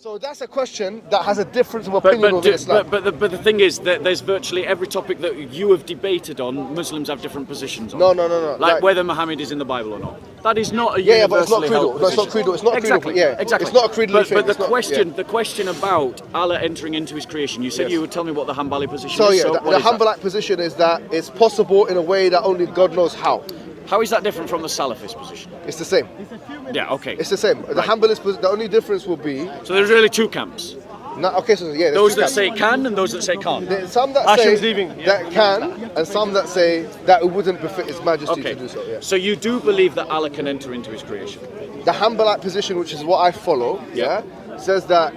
So that's a question that has a difference of opinion with Islam. But the thing is that there's virtually every topic that you have debated on, Muslims have different positions on. No. Like whether Muhammad is in the Bible or not. That is not a but it's not universally creedal. held No, it's not position. creedal. It's not Exactly. creedal. Yeah, exactly. It's not a creedal thing. But the question about Allah entering into His creation, you said you would tell me what the Hanbali position is. So the Hanbali position is that it's possible in a way that only God knows how. How is that different from the Salafist position? It's the same. Yeah, okay. It's the same. The Hanbalis, the only difference will be. So there's really two camps. Those that say can and those that say can't. Some that say that can, and some that say that it wouldn't befit His Majesty to do so. Yeah. So you do believe that Allah can enter into His creation? The Hanbali position, which is what I follow, says that,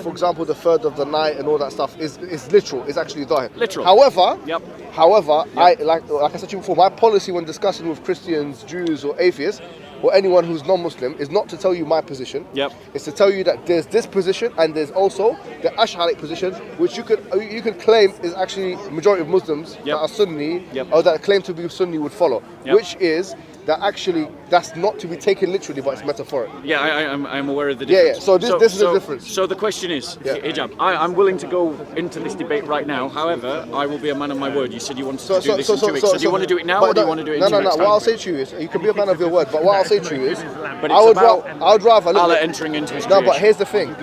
for example, the third of the night and all that stuff is literal. It's actually dhahir. Literal. However, I like I said to you before, my policy when discussing with Christians, Jews, or atheists, or anyone who's non-Muslim, is not to tell you my position. It's to tell you that there's this position and there's also the Ash'ari position, which you could claim is actually majority of Muslims that are Sunni or that claim to be Sunni would follow, which is that actually that's not to be taken literally, but it's metaphorical. Yeah, I'm aware of the difference. So this is the difference. So the question is, hijab. I'm willing to go into this debate right now. However, I will be a man of my word. You said you wanted to do this in 2 weeks. So do you want to do it now, or do you want to do it in 2 weeks? No. What I'll say to you is, you can be a man of your word, but what I'll say to you is, but I would rather Allah entering into His creation. No, but here's the thing.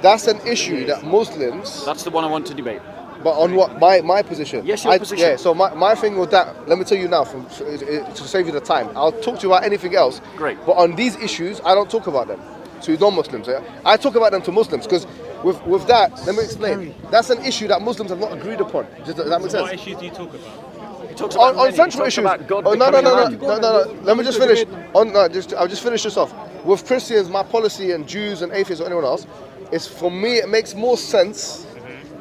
That's an issue that Muslims. That's the one I want to debate. But on what my position? Yes, your position. Yeah. So my thing with that, let me tell you now, to save you the time. I'll talk to you about anything else. Great. But on these issues, I don't talk about them to non-Muslims. I talk about them to Muslims because with that, let me explain. That's an issue that Muslims have not agreed upon. Does that make sense? What issues do you talk about? On central issues. No. Let me just finish. I'll just finish this off. With Christians, my policy, and Jews and atheists or anyone else, is for me it makes more sense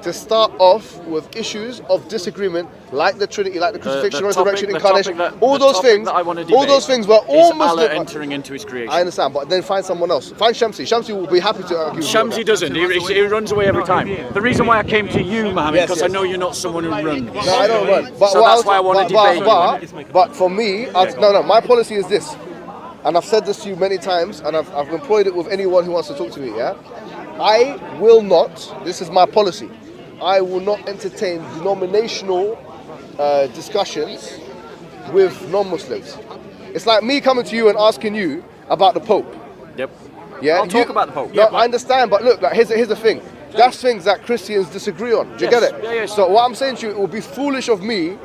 to start off with issues of disagreement, like the Trinity, like the crucifixion, resurrection, incarnation, all those things where all Muslims Allah entering into His creation. I understand, but then find someone else. Find Shamsi. Shamsi will be happy to argue. Shamsi doesn't. He runs away every time. The reason why I came to you, Mohammed, because I know you're not someone who runs. No, I don't run. But so that's why I want to debate you. But for me, my policy is this, and I've said this to you many times, and I've employed it with anyone who wants to talk to me. I will not. This is my policy. I will not entertain denominational discussions with non-Muslims. It's like me coming to you and asking you about the Pope. Yeah, I'll talk about the Pope. No, I understand, but look, here's the thing. That's things that Christians disagree on. Do you get it? Yeah. So what I'm saying to you, it would be foolish of me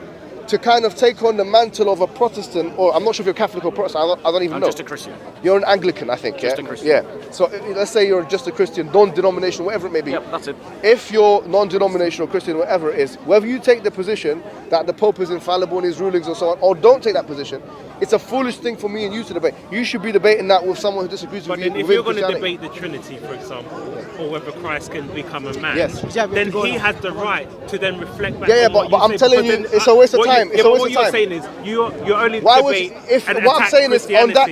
to kind of take on the mantle of a Protestant, or I'm not sure if you're Catholic or Protestant, I don't even know. I'm just a Christian. You're an Anglican, I think, Just a Christian. Yeah. So let's say you're just a Christian, non-denominational, whatever it may be. Yep, that's it. If you're non-denominational Christian, whatever it is, whether you take the position that the Pope is infallible in his rulings and so on, or don't take that position, it's a foolish thing for me and you to debate. You should be debating that with someone who disagrees with you. But then if you're going to debate the Trinity, for example, or whether Christ can become a man, then he has the right to then reflect back on what but I'm telling you, it's a waste of time. It's a waste of time. What you're saying is you're only debate and what I'm saying is on that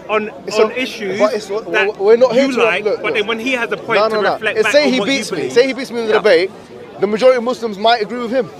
on issues that we're not here you to like, look. But then when he has a point to reflect back on what you believe. Say he beats me in the debate, the majority of Muslims might agree with him.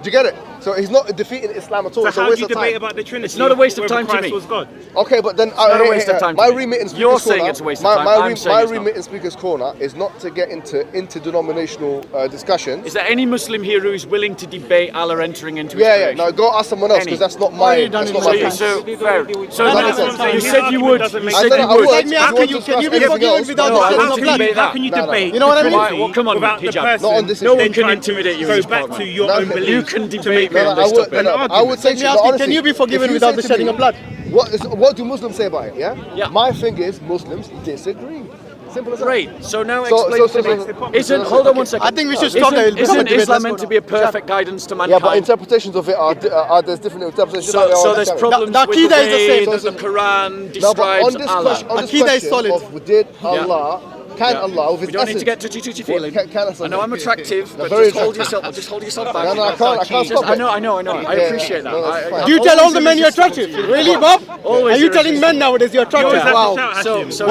Do you get it? So he's not defeating Islam at all. So it's a how waste do you of time. debate about the Trinity? It's not a waste of time to Christ me. Was God. Okay, but then not a waste of time my to me. remit in Speaker's You're Corner, saying it's a waste of time. I'm saying my it's remit not. in Speaker's Corner is not to get into interdenominational discussions. Is there any Muslim here who is willing to debate Allah entering into His creation? No, go ask someone else because that's not my. That's not my. So fair. you said you would. You said you would. would. Can you be forgiven without the shedding of blood? How can you debate? You know what I mean? Well, come on, without the hijab. person? No one can intimidate you in Go this back part, to man. your own beliefs. You can debate me on this topic. I would say to you, honestly, can you be forgiven if you without say the to shedding me, of blood? What do Muslims say about it? Yeah. My thing is Muslims disagree. Simple as that. Great. So now explain to me. Hold on one second. I think we should stop there. Isn't Islam meant to be a perfect guidance to Yeah, mankind? but interpretations of it are there's different interpretations. So there's problems The with the Aqidah is the way same. that the Quran No, but describes Allah. on this Aqidah is question solid. of did Allah, can Allah, with his We don't need to get essence, too touchy feeling. Can I know I'm attractive, but very just hold attractive. yourself back. No, I can't stop I it. know. I appreciate that. no, that's fine. Do you tell all the men you're attractive? Really, Bob? Always Are you telling men nowadays you're You always attractive? have to Wow. shout at him. So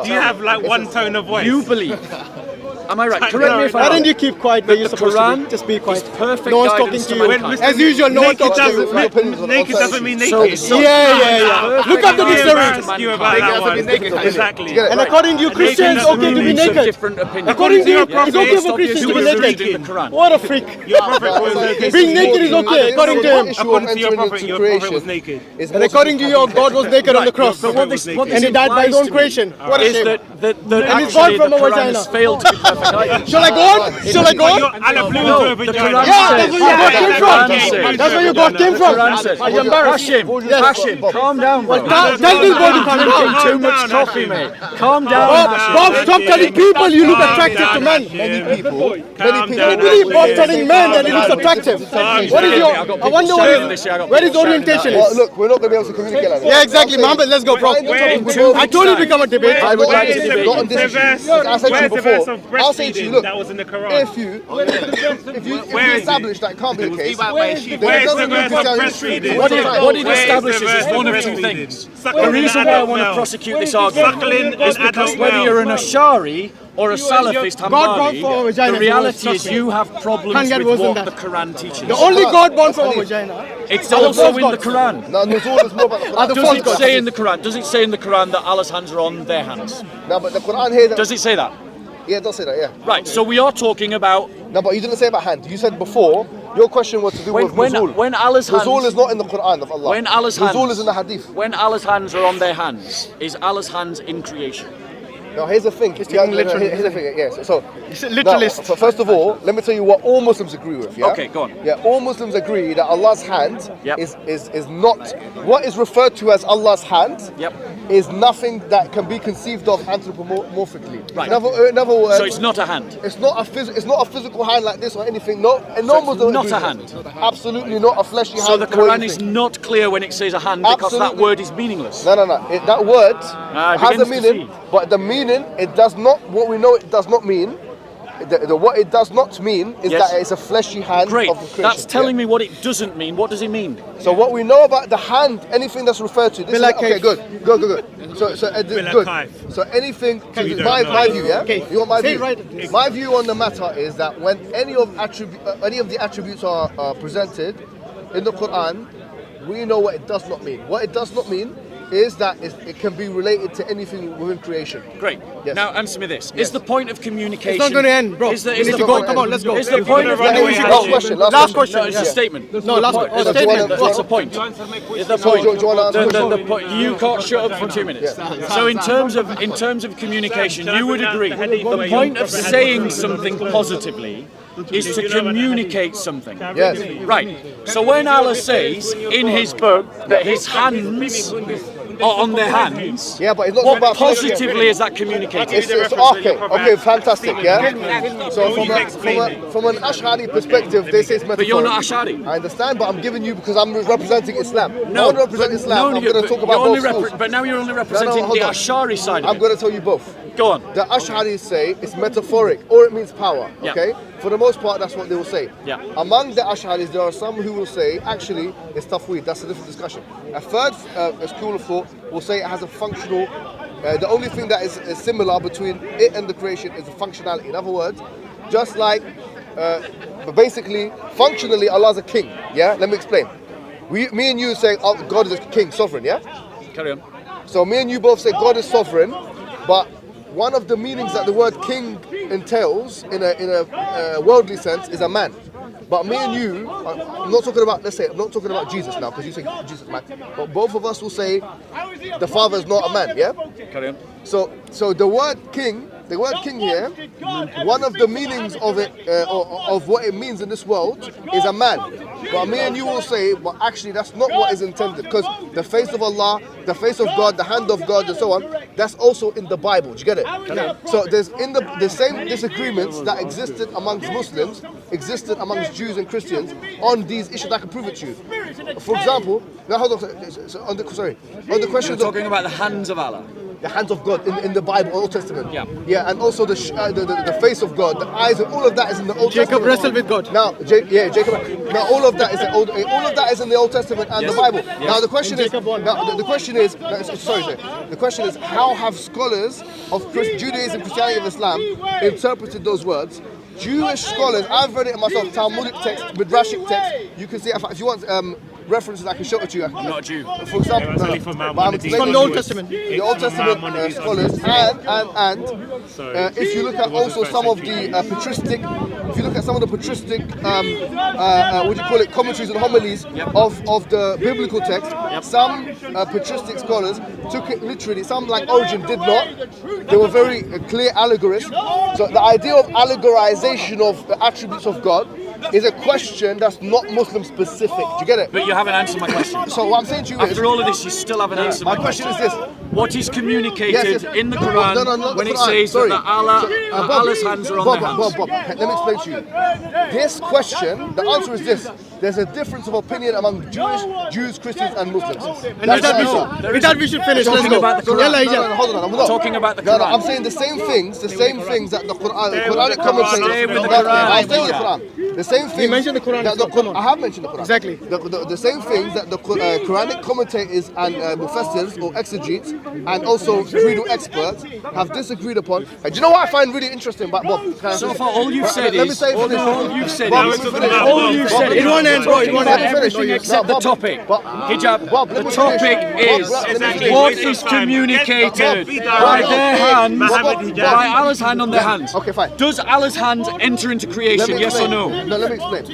Do you have like one tone of voice? you believe Am I right? Correct me if I'm wrong. Why don't you keep quiet when you're supposed to be? Just be quiet. Perfect. No one's talking to you. As usual, no one talks to you. Naked doesn't mean naked. Yeah. Look at the dictionary. You about that one. Exactly. And according to you, Christians, it's okay to be naked. According to you, it's okay for Christians to be naked. What a freak. Being naked is okay, according to him. According to your prophet was naked. And according to you, God was naked on the cross. And he died by his own creation. What a shame. And he's born from a vagina. Failed to be perfect. Shall I go on? Shall I go on? That's where your God came from. Are you embarrassed? Hashim, calm down. Tell this boy to calm down. Too much coffee, mate. Calm down. Bob, stop telling people you look attractive to men. Many people. I believe Bob telling men that he looks attractive. What is your? I wonder where his orientation is. Look, we're not going to be able to communicate like that. Yeah, exactly, Mohammed. Let's go, bro. I told you to become a debate. I would like to debate. Not on this issue. I said to you before. I'll say to you, look, that was in the Quran. if you establish that can't be the case, Where's the verse of breastfeeding? What it establishes is one of two things. The reason why I want to prosecute this argument is because whether you're an Ash'ari or a Salafist Hanbali, the reality is you have problems with what the Quran teaches. The only God born from a vagina. It's also in the Quran. No, there's more about the Quran. Does it say in the Quran? Does it say in the Quran that Allah's hands are on their hands? No, but the Quran here. Does it say that? Yeah, it does say that. Yeah. Right. So we are talking about. No, but you didn't say about hand. You said before. Your question was to do with nuzul. When Allah's hands. Nuzul is not in the Quran of Allah. When Allah's hands. Nuzul is in the hadith. When Allah's hands are on their hands, is Allah's hands in creation? Now here's the thing. Here's the thing. Yes. So literalist. Now, first of all, let me tell you what all Muslims agree with. Yeah. Okay, go on. Yeah, all Muslims agree that Allah's hand is not what is referred to as Allah's hand. Is nothing that can be conceived of anthropomorphically. Right. In other words, so it's not a hand. It's not a physical hand like this or anything. No, and no Muslim not a hand. Absolutely not a fleshy hand. So the Quran is not clear when it says a hand because that word is meaningless. No. That word has a meaning, but the meaning it does not. What we know it does not mean. What it does not mean is that it's a fleshy hand of the creation. That's telling me what it doesn't mean. What does it mean? So what we know about the hand, anything that's referred to. This is, okay, good. Good. So anything. My view, yeah. Okay. You want my view? Right. My view on the matter is that when any of the attributes are presented in the Quran, we know what it does not mean. What it does not mean is that it can be related to anything within creation. Great. Yes. Now answer me this. Is the point of communication... It's not going to end, bro. Is the point, come on, let's go. Is the point of communication... Last question. No, it's a statement. No, last question. Statement. What's the point? The point. You can't shut up for 2 minutes. So in terms of communication, you would agree the point of saying something positively is to communicate something. Yes. Right. So when Allah says in his book that his hands are on their hands, but it's not what about positively is that communicated? Okay, fantastic, yeah? So from an Ash'ari perspective, they say it's metaphorical. But you're not Ash'ari. I understand, but I'm giving you because I'm representing Islam. No, I want to represent Islam. I'm going to talk about both schools. But now you're only representing the Ash'ari side of it. I'm going to tell you both. Go on. The Ash'aris say it's metaphoric or it means power, okay? For the most part, that's what they will say. Yeah. Among the Ash'aris, there are some who will say, actually, it's tafweed. That's a different discussion. A third school of thought will say it has a functional. The only thing that is similar between it and the creation is the functionality. In other words, just like, but basically, functionally, Allah's a king. Yeah. Let me explain. Me and you say, oh, God is a king, sovereign. Yeah. Carry on. So me and you both say God is sovereign, but one of the meanings that the word king entails in a worldly sense is a man. But me and you, I'm not talking about, I'm not talking about Jesus now, because you say Jesus is man. But both of us will say the Father is not a man, yeah? Carry on. So the word king here, one of the meanings of it, of what it means in this world, is a man. But me and you will say, but actually that's not what is intended, because the face of Allah, the face of God, the hand of God, and so on, that's also in the Bible. Do you get it? So there's the same disagreements that existed amongst Muslims, existed amongst Jews and Christians on these issues. I can prove it to you. For example, now hold on. On the question, you're talking about the hands of Allah. the hands of God in the Bible, Old Testament. Yeah, and also the face of God, the eyes, and all of that is in the Old Testament. Jacob wrestled with God. Now, Jacob. Now, all of that is in the Old Testament and the Bible. Now, the question is, the question is, how have scholars of Judaism, Christianity, and Islam interpreted those words? Jewish scholars, I've read it myself, Talmudic text, Midrashic text. You can see if you want references, I can show it to you. I'm not a Jew. For example, from the Old Testament. The Old Testament scholars, and if you look at also some of the patristic, what do you call it, commentaries and homilies of the biblical text, some patristic scholars took it literally. Some, like Origen, did not. They were very clear allegorists. So the idea of allegorization of the attributes of God is a question that's not Muslim specific. Do you get it? But you haven't answered my question. So what I'm saying to you is, after all of this, you still haven't answered my question. My question is this: what is communicated in the Quran when it says that Allah's hands are on their hands? Bob, let me explain to you. This question, the answer is this: there's a difference of opinion among Jews, Christians, and Muslims. And with that we should finish. Let's go. About the Quran. Hold on. I'm talking about the Quran. No, I'm saying the same things that the Quranic commentators. Stay with the Quran. I'll stay with the Quran. The same things. You mentioned the Quran. I have mentioned the Quran. Exactly. The same things that the Quranic commentators and mufassirs or exegetes and also creedal experts have disagreed upon. And do you know what I find really interesting about Bob? So far, all you've said let me is. say All you've said is. In one hand, bro. In one hand. Everything except the topic. Hijab. The topic is what is communicated by their hands, by Allah's hand on their hands. Okay, fine. Does Allah's hand enter into creation? Yes or no? No, let me explain.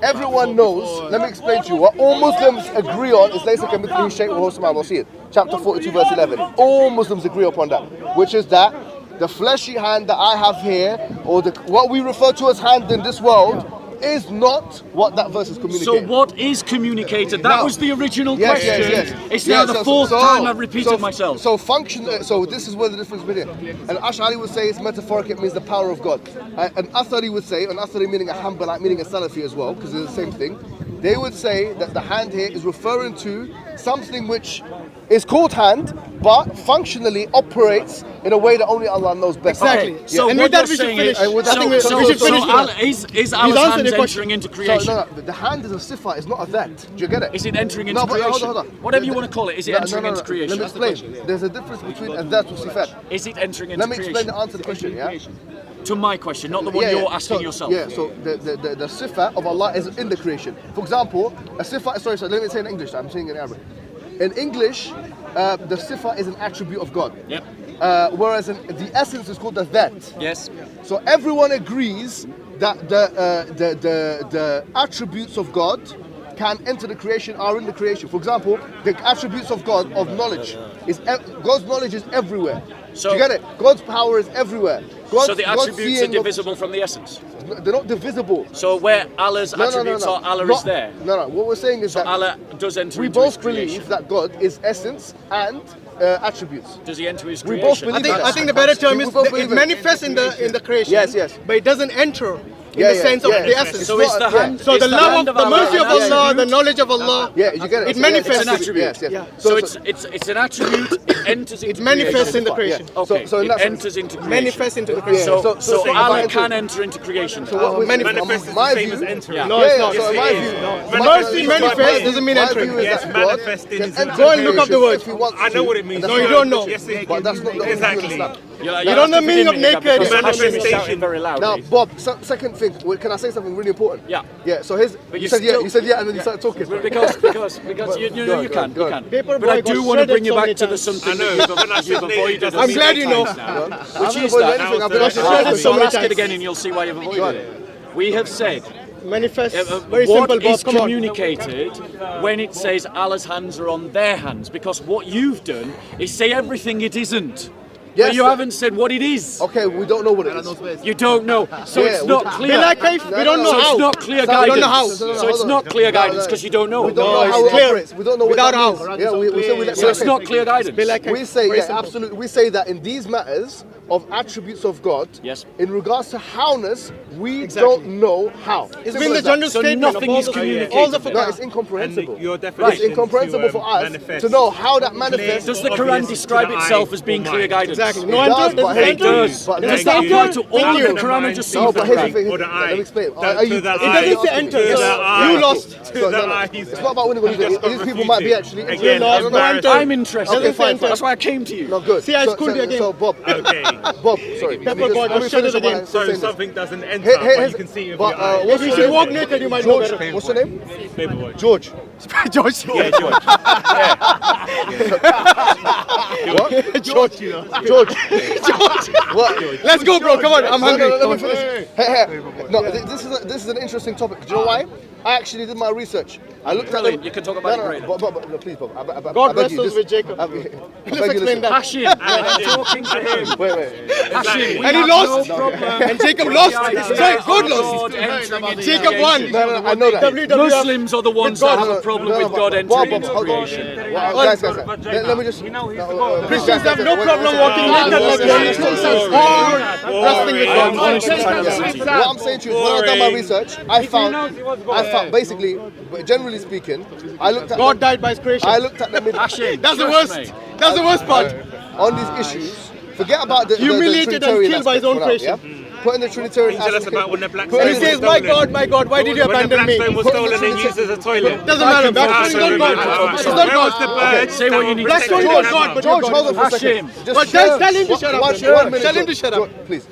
Everyone knows. Let me explain to you what all Muslims agree on is laysa kamithlihi shay'un wa huwa as-sami'ul basir. Chapter 42, verse 11. All Muslims agree upon that, which is that the fleshy hand that I have here, or what we refer to as hand in this world, is not what that verse is communicating. So what is communicated? That was the original question. Yes. It's now the fourth time I've repeated myself. So this is where the difference between it. And Ash'ari would say it's metaphoric, it means the power of God. And Athari would say, and Athari meaning a Hanbali, meaning a Salafi as well, because it's the same thing. They would say that the hand here is referring to something which is called hand, but functionally operates in a way that only Allah knows best. Exactly. Okay. So and what with that you're saying is, we should finish. Is Allah's hand entering into creation? No, the hand is a sifa, it's not a that. Do you get it? Is it entering into creation? Hold on. Whatever you want to call it, is it entering into creation? Let me explain. There's a difference between a that and sifat. Is it entering into creation? Let me explain the answer to the question, yeah? To my question, not the one you're asking yourself. Yeah, so the sifa of Allah is in the creation. For example, a sifa, sorry, let me say in English, I'm saying in Arabic. In English, the sifa is an attribute of God. Yep. Whereas the essence is called the that. Yes. So everyone agrees that the attributes of God can enter the creation, are in the creation. For example, the attributes of God, of knowledge, God's knowledge is everywhere. So, do you get it? God's power is everywhere. So the attributes are divisible from the essence? They're not divisible. So where Allah's attributes are, Allah is there? No. What we're saying is that Allah does enter we into both his creation. believe that God is essence and attributes. Does he enter his We creation? both believe I think the better term is it manifests in the creation. Yes. But it doesn't enter in the sense of the essence. So it's the hand. So the love of the mercy of Allah, the knowledge of Allah. Yeah, you get it. It manifests. It's an attribute. Yes. So it's an attribute. It enters into. It manifests in the creation. Okay. So it enters into creation. Manifests into the creation. So Allah can enter into creation. Manifest is the same as entering. No, it's not. So in my view, Mercy manifest doesn't mean entering. Yes, manifesting is Go and look up the word. I know what it means. No, you don't know. Yes, But that's not the exactly. You don't know the meaning of naked. Manifestation. Very loud. Now, Bob, second thing, can I say something really important? Yeah. So you said yeah, and then you started talking. Because you can. But I do want to bring you back to the something. I know, but when I said naked, doesn't I'm mean glad you know. Which is that. So I'll ask it again and you'll see why you've avoided it. We have said Manifest. Very simple, what Bob. is communicated when it says Allah's hands are on their hands, because what you've done is say everything it isn't. Yes, but you haven't said what it is. Okay, we don't know what it is. You don't know, so it's not clear. We don't know So how. it's not clear guidance. We don't know how. So it's not clear guidance because you don't know. We don't know how it operates. We don't know what Without that how. means. Yeah, we say we let So it's not clear guidance. We say, yeah, absolutely. We say that in these matters of attributes of God, Yes. in regards to howness, we don't know how. It's been the general So statement nothing of all is the communicated. all the No, it's And incomprehensible. your It's definition incomprehensible for us manifest. to know how that manifests. Does the Quran describe itself as being clear guidance? Exactly. It No does, answer. but Does hey, it It does. But Does let that me- apply to all Thank of you. the Quran or just No, some but of here's the the thing. Or the Let me eye. explain. To Are you? the It doesn't say enter. To the eye. You lost. To the eye. It's not about winning or losing. These people might be actually. Again, I don't know. embarrassing. I'm interested. Okay, fine, fine. That's why I came to you. No, good. See, I schooled you again. So Bob, Okay. Bob, sorry. Pepper boy, let me shut finish it again. what So I'm saying. something doesn't enter, Hey, but you can see it with but, your eye. what's You your should name? walk naked, you might know George. better. What's your name? Baby boy. George. George. Yeah, George. What? George, you know. George. What? Let's go, bro. Come on. I'm No, hungry. no, let me finish. Hey. No, this is an interesting topic. Do you know why? I actually did my research. I looked at Brilliant. them. You can talk about it No, later. Bob, no, please, Bob. I God beg you, wrestles with Jacob. I Let's beg you, explain listen. that. Hashim, I'm talking to him. Wait. Hashim, we And he have lost. no problem. And Jacob lost. Sorry, God lost. Jacob won. No, I know that. WWF. Muslims are the ones that have a problem with God entering into hold on. creation. Guys, let me just. Christians have no problem walking naked like wrestling with God. What I'm saying to you is, when I've done my research, I found basically, generally speaking, I looked at God died by his creation. I looked at them in, Hashim, That's the trust worst. me. That's the worst part. on these issues. Forget about the Humiliated the and Trinitarian killed by his own aspect for now, creation. yeah? Put in the Trinitarian Tell us aspect. about when the black Put And in he the- says, my God, why did you When the abandon me? black stone was stolen and used as a toilet. Doesn't matter. Black stone is not God. It's not Where was the God. bird? Say what you need Black to stone say. is not God, but George, you're hold on God. for a second. Hashim. Just But tell him to shut up. 1 minute. Tell him to shut up. George, please.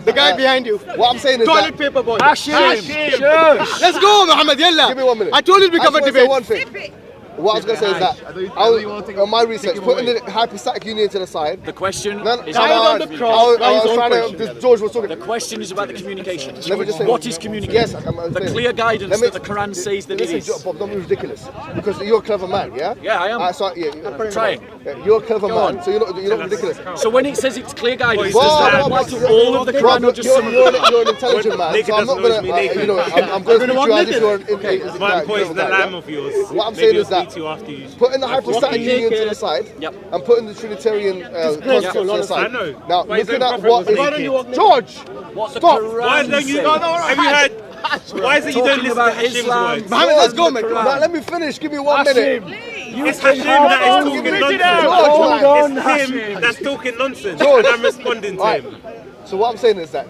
The guy behind you. What I'm saying is Toilet that. paper boy. Hashim, shush. Let's go, Mohammed. Yalla. Give me 1 minute. I told you we I covered just wanna say debate. one thing. What I was going to say is that I was, on my research, putting the hypostatic union to the side. The question No, is Died about on the communication. cross. I was His own trying to. question. This George was talking. The question is about the communication. Let me just say What is communication? Yes, I'm the saying. clear guidance Let me- that the Quran says that it Listen, is. Bob, don't be ridiculous. Because you're a clever man, yeah? Yeah, I am. So, yeah, Trying. Yeah, you're a clever man, on. so you're not ridiculous. So when it says it's clear guidance, Boy, does that Bob, apply Bob, to all of the Bob, Quran or just some of the Quran? you're an intelligent man, Naked so I'm not doesn't gonna, always mean naked. I'm going to speak to you as if you're an Man poisoned the guy, lamb yeah? of yours. What I'm Maybe saying he'll is that speak to you after you. putting the hypostatic union to the side Yep. and putting the Trinitarian concept to the side. I know. Now, Why is looking there at prophet what was is naked? George. What the Stop. Quran Why don't you? says. Have you heard? Why is it you don't Talking listen to about Hashim's Islam. words? Mohammed, let's go, the man. Quran. Now, let me finish. Give me 1 minute. It's Hashim that is talking nonsense. George, on, It's him Hashim. that's talking nonsense, George. and I'm responding to Alright. him. So what I'm saying is that,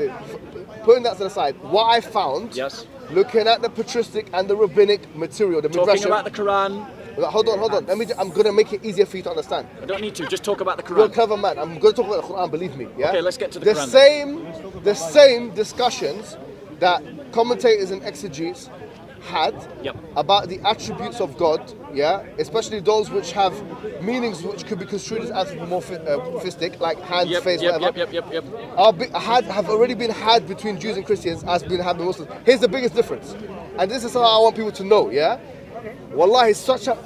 putting that to the side, what I found, Yes. looking at the patristic and the rabbinic material, the Talking midrashim. about the Quran. Hold on. I'm gonna make it easier for you to understand. I don't need to. Just talk about the You're a Quran. clever man. I'm gonna talk about the Quran. Believe me. Yeah. Okay, let's get to the the Quran. The same discussions that commentators and exegetes had Yep. about the attributes of God. Yeah. Especially those which have meanings which could be construed as anthropomorphistic, like hands, face, whatever. Yep. Have already been had between Jews and Christians as been had with Muslims. Here's the biggest difference, and this is how I want people to know. Yeah. Wallahi, it's such a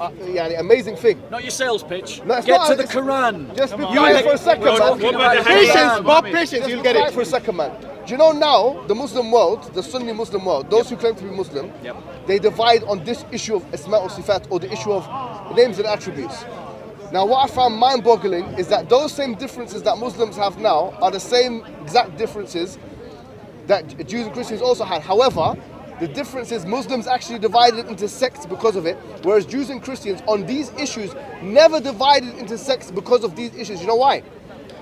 amazing thing. Not your sales pitch. No, it's Get not, to the it's- Quran. Just be quiet for a second, man. Talking about the Patience, Quran. Bob. Patience. Just You'll be get quiet it. for a second, man. Do you know now the Muslim world, the Sunni Muslim world, those who claim to be Muslim, Yep. they divide on this issue of Asma or Sifat, or the issue of names and attributes. Now, what I found mind-boggling is that those same differences that Muslims have now are the same exact differences that Jews and Christians also had. However, the difference is Muslims actually divided into sects because of it, whereas Jews and Christians on these issues never divided into sects because of these issues. You know why?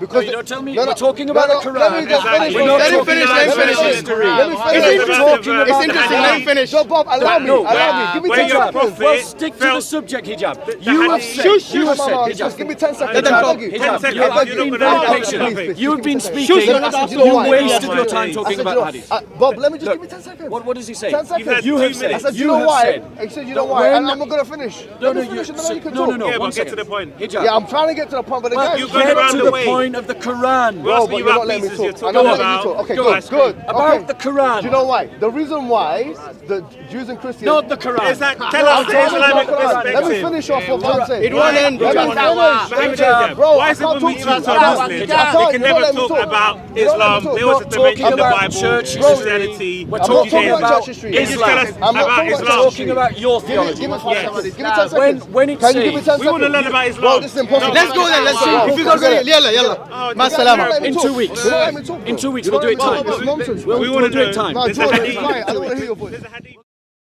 Because you don't tell me. We're talking about the Quran. Let me just finish. We're not Let him talking finish, about let him finish. history. Let me finish. We're talking about It's the interesting. Quran. Let him finish. No, Bob, allow me. Allow me. Give me Where 10 your seconds. prophet Well, stick to the felt- subject, hijab. the You have hadith- said. Shush, You have come said. on, Hijab. just give me 10 seconds. Let them I talk. beg you. 10 seconds. You have You're been not very gonna- patient. Please, You've been Shush, speaking. you're not asking You why. wasted Oh your my time days. talking I said, about you know, hadith. Bob, let me just Look, give me 10 seconds. What does he say? 10 seconds. You've had You 2 have said. I minutes. said, you You know have why? said. I said, you know that why? when- And I'm not going to finish. No, Let me finish and then you can no, talk. no. Yeah, but One get to second. the point. Hijab. Yeah, I'm trying to get to the point, but the Well, guy... You've get gone around to the the way. point point of the Quran. Bro, but you're not letting me talk. I'm not letting you talk. Okay, good. About the Quran. Do you know why? The reason why the Jews and Christians... Not the Quran. Tell us the Islamic perspective. Let me finish off what I'm saying. It won't end. Let me finish. Bro, why is it when we talk to Muslims, they can never talk about Islam, they always have to mention the Bible, Christianity. We're talking about Islam. I'm not talking about your theology. Give me 10 seconds. When it's Can you give me 10 seconds? We want to learn about Islam. Bro, this is impossible. Let's go then. Let's see. If you guys ready, yalla. Ma salama. In 2 weeks. In 2 weeks, we'll do it time. Nonsense. We'll do it time. No, Jordan, it's fine. I don't want to hear your voice.